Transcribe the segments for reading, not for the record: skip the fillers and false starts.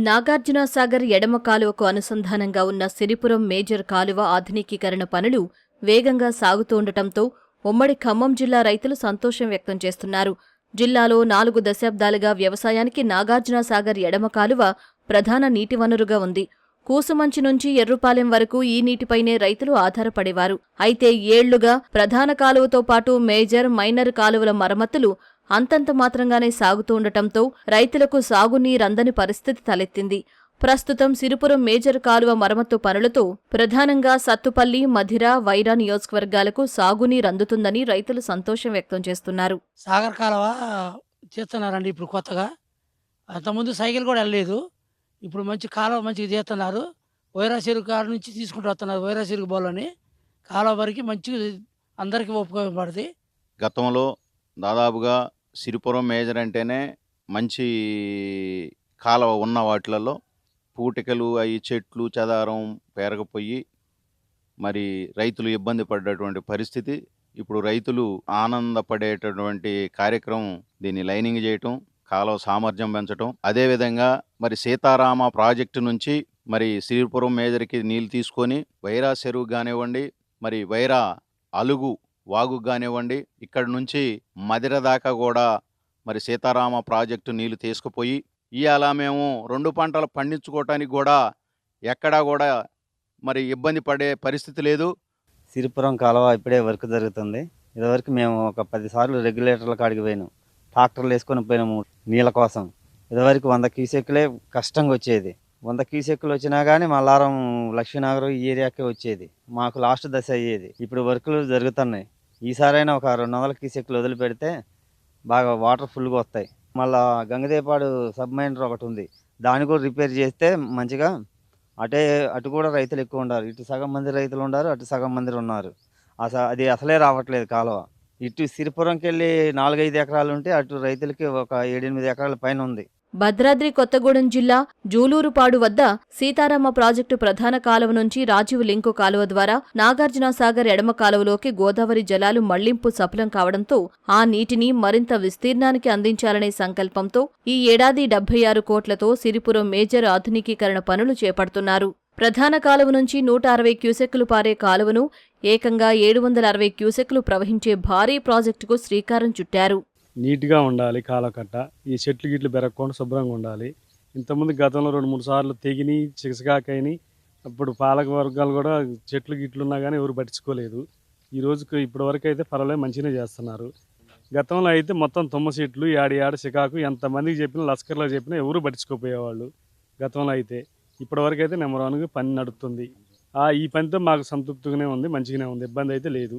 నాగార్జున సాగర్ ఎడమ కాలువకు అనుసంధానంగా ఉన్న సిరిపురం మేజర్ కాలువ ఆధునికీకరణ పనులు వేగంగా సాగుతుండటంతో ఉమ్మడి ఖమ్మం జిల్లా రైతులు సంతోషం వ్యక్తం చేస్తున్నారు. జిల్లాలో 4 దశాబ్దాలుగా వ్యవసాయానికి నాగార్జున సాగర్ ఎడమ కాలువ ప్రధాన నీటి వనరుగా ఉంది. కూసుమంచి నుంచి ఎర్రుపాలెం వరకు ఈ నీటిపైనే రైతులు ఆధారపడేవారు. అయితే ఏళ్లుగా ప్రధాన కాలువతో పాటు మేజర్, మైనర్ కాలువల మరమ్మతులు అంతంత మాత్రంగానే సాగుతుండటంతో రైతులకు సాగునీరందని పరిస్థితి తలెత్తింది. ప్రస్తుతం సిరిపురం మేజర్ కాలువ మరమ్మతు పనులతో ప్రధానంగా సత్తుపల్లి, మధిర, వైరా నియోజకవర్గాలకు సాగునీరందుతుందని రైతులు సంతోషం వ్యక్తం చేస్తున్నారు. సాగర్ కాలువ చేస్తున్నారండి ఇప్పుడు కొత్తగా. అంతకుముందు సైకిల్ కూడా వెళ్ళలేదు. ఇప్పుడు మంచి కాలువ మంచిగా చేస్తున్నారు. వైరా చెరువు కాడ నుంచి తీసుకుంటూ వస్తున్నారు. వైరా చెరువు బోలని కాలువ వరకు మంచిగా అందరికీ ఉపయోగపడుతుంది. గతంలో దాదాపుగా సిరిపురం మేజర్ అంటేనే మంచి కాలువ ఉన్న వాటిలలో పూటికలు, అవి చెట్లు చెదారం పేరకపోయి మరి రైతులు ఇబ్బంది పడ్డటువంటి పరిస్థితి. ఇప్పుడు రైతులు ఆనందపడేటటువంటి కార్యక్రమం దీన్ని లైనింగ్ చేయటం, కాలువ సామర్థ్యం పెంచటం. అదేవిధంగా మరి సీతారామ ప్రాజెక్టు నుంచి మరి సిరిపురం మేజర్కి నీళ్ళు తీసుకొని వైరా చెరువు కానివ్వండి, మరి వైరా అలుగు వాగు కానివ్వండి, ఇక్కడి నుంచి మధిర దాకా కూడా మరి సీతారామ ప్రాజెక్టు నీళ్లు తీసుకుపోయి ఇవాళ మేము 2 పంటలు పండించుకోవటానికి కూడా ఎక్కడా కూడా మరి ఇబ్బంది పడే పరిస్థితి లేదు. సిరిపురం కాలువ ఇప్పుడే వర్క్ జరుగుతుంది. ఇదివరకు మేము ఒక 10 సార్లు రెగ్యులేటర్ల కాడికి పోయినాం, ట్రాక్టర్లు వేసుకొని పోయినాము నీళ్ళ కోసం. ఇదివరకు 100 క్యూసెక్కులే కష్టంగా వచ్చేది. 100 క్యూసెక్కులు వచ్చినా కానీ మల్లారం, లక్ష్మీనగరం ఈ ఏరియాకే వచ్చేది. మాకు లాస్ట్ దశ అయ్యేది. ఇప్పుడు వర్కులు జరుగుతున్నాయి. ఈసారైనా ఒక 200 క్యూసెక్కులు వదిలిపెడితే బాగా వాటర్ ఫుల్గా వస్తాయి. మళ్ళా గంగదేపాడు సబ్మైనర్ ఒకటి ఉంది, దాన్ని కూడా రిపేర్ చేస్తే మంచిగా అటు కూడా రైతులు ఎక్కువ ఉన్నారు. ఇటు సగం మంది రైతులు ఉన్నారు, అటు సగం మంది ఉన్నారు. అది అసలే రావట్లేదు కాలువ. ఇటు సిరిపురంకి వెళ్ళి 4-5 ఎకరాలు ఉంటే అటు రైతులకి ఒక 7-8 ఎకరాల పైన ఉంది. భద్రాద్రి కొత్తగూడెం జిల్లా జూలూరుపాడు వద్ద సీతారామ ప్రాజెక్టు ప్రధాన కాలువ నుంచి రాజీవ్ లింకు కాలువ ద్వారా నాగార్జున సాగర్ ఎడమ కాలువలోకి గోదావరి జలాలు మళ్లింపు సఫలం కావడంతో ఆ నీటిని మరింత విస్తీర్ణానికి అందించాలనే సంకల్పంతో ఈ ఏడాది 76 కోట్లతో సిరిపురం మేజర్ ఆధునికీకరణ పనులు చేపడుతున్నారు. ప్రధాన కాలువ నుంచి 160 క్యూసెక్కులు పారే కాలువను ఏకంగా 760 క్యూసెక్కులు ప్రవహించే భారీ ప్రాజెక్టుకు శ్రీకారం చుట్టారు. నీట్గా ఉండాలి కాలకట్ట, ఈ చెట్లు గిట్లు బెరగకుండా శుభ్రంగా ఉండాలి. ఇంతకుముందు గతంలో 2-3 సార్లు తెగిని చిగసగాకైని అప్పుడు పాలక వర్గాలు కూడా చెట్లు గిట్లు ఉన్నా కానీ ఎవరు పట్టించుకోలేదు. ఈ రోజుకి ఇప్పటి వరకు అయితే పర్వాలేదు, మంచిగానే చేస్తున్నారు. గతంలో అయితే మొత్తం తుమ్మ చెట్లు ఏడ చికాకు ఎంతమందికి చెప్పినా, లస్కర్లో చెప్పినా ఎవరు పట్టించుకోపోయేవాళ్ళు గతంలో అయితే. ఇప్పటి వరకు అయితే నెంబర్ 1గా పని నడుస్తుంది. ఈ పనితో మాకు సంతృప్తిగానే ఉంది, మంచిగానే ఉంది, ఇబ్బంది అయితే లేదు.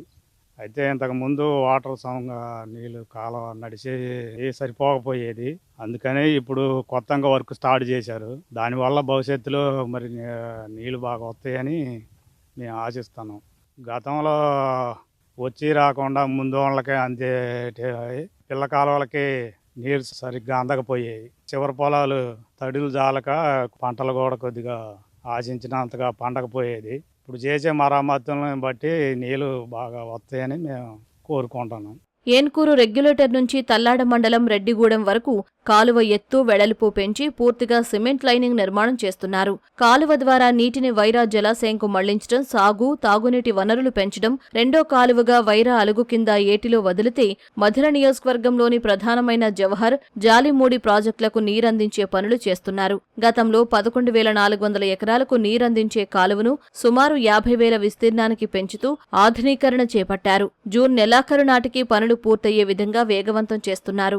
అయితే ఇంతకుముందు వాటర్ నీళ్ళు కాలువ నడిచే సరిపోకపోయేది. అందుకని ఇప్పుడు కొత్తగా వర్క్ స్టార్ట్ చేశారు. దానివల్ల భవిష్యత్తులో మరి నీళ్ళు బాగా వస్తాయని మేము ఆశిస్తున్నాం. గతంలో వచ్చి రాకుండా ముందు వాళ్ళకి అంతే పిల్ల కాలువలకి నీరు సరిగ్గా అందకపోయాయి. చివరి పొలాలు తడులు జాలక పంటలు కూడా కొద్దిగా ఆశించినంతగా పండకపోయేది. ఇప్పుడు చేసే మరమ్మతులను బట్టి నీళ్లు బాగా వస్తాయని మేము కోరుకుంటున్నాం. ఏన్కూరు రెగ్యులేటర్ నుంచి తల్లాడ మండలం రెడ్డిగూడెం వరకు కాలువ ఎత్తు, వెడల్పు పెంచి పూర్తిగా సిమెంట్ లైనింగ్ నిర్మాణం చేస్తున్నారు. కాలువ ద్వారా నీటిని వైరా జలాశయంకు మళ్లించడం, సాగు, తాగునీటి వనరులు పెంచడం, రెండో కాలువగా వైరా అలుగు కింద ఏటిలో వదిలితే మధిర నియోజకవర్గంలోని ప్రధానమైన జవహర్, జాలిమూడి ప్రాజెక్టులకు నీరందించే పనులు చేస్తున్నారు. గతంలో 11,400 ఎకరాలకు నీరందించే కాలువను సుమారు 50,000 విస్తీర్ణానికి పెంచుతూ ఆధునీకరణ చేపట్టారు. జూన్ నెలాఖరు నాటికి పనులు పూర్తయ్యే విధంగా వేగవంతం చేస్తున్నారు.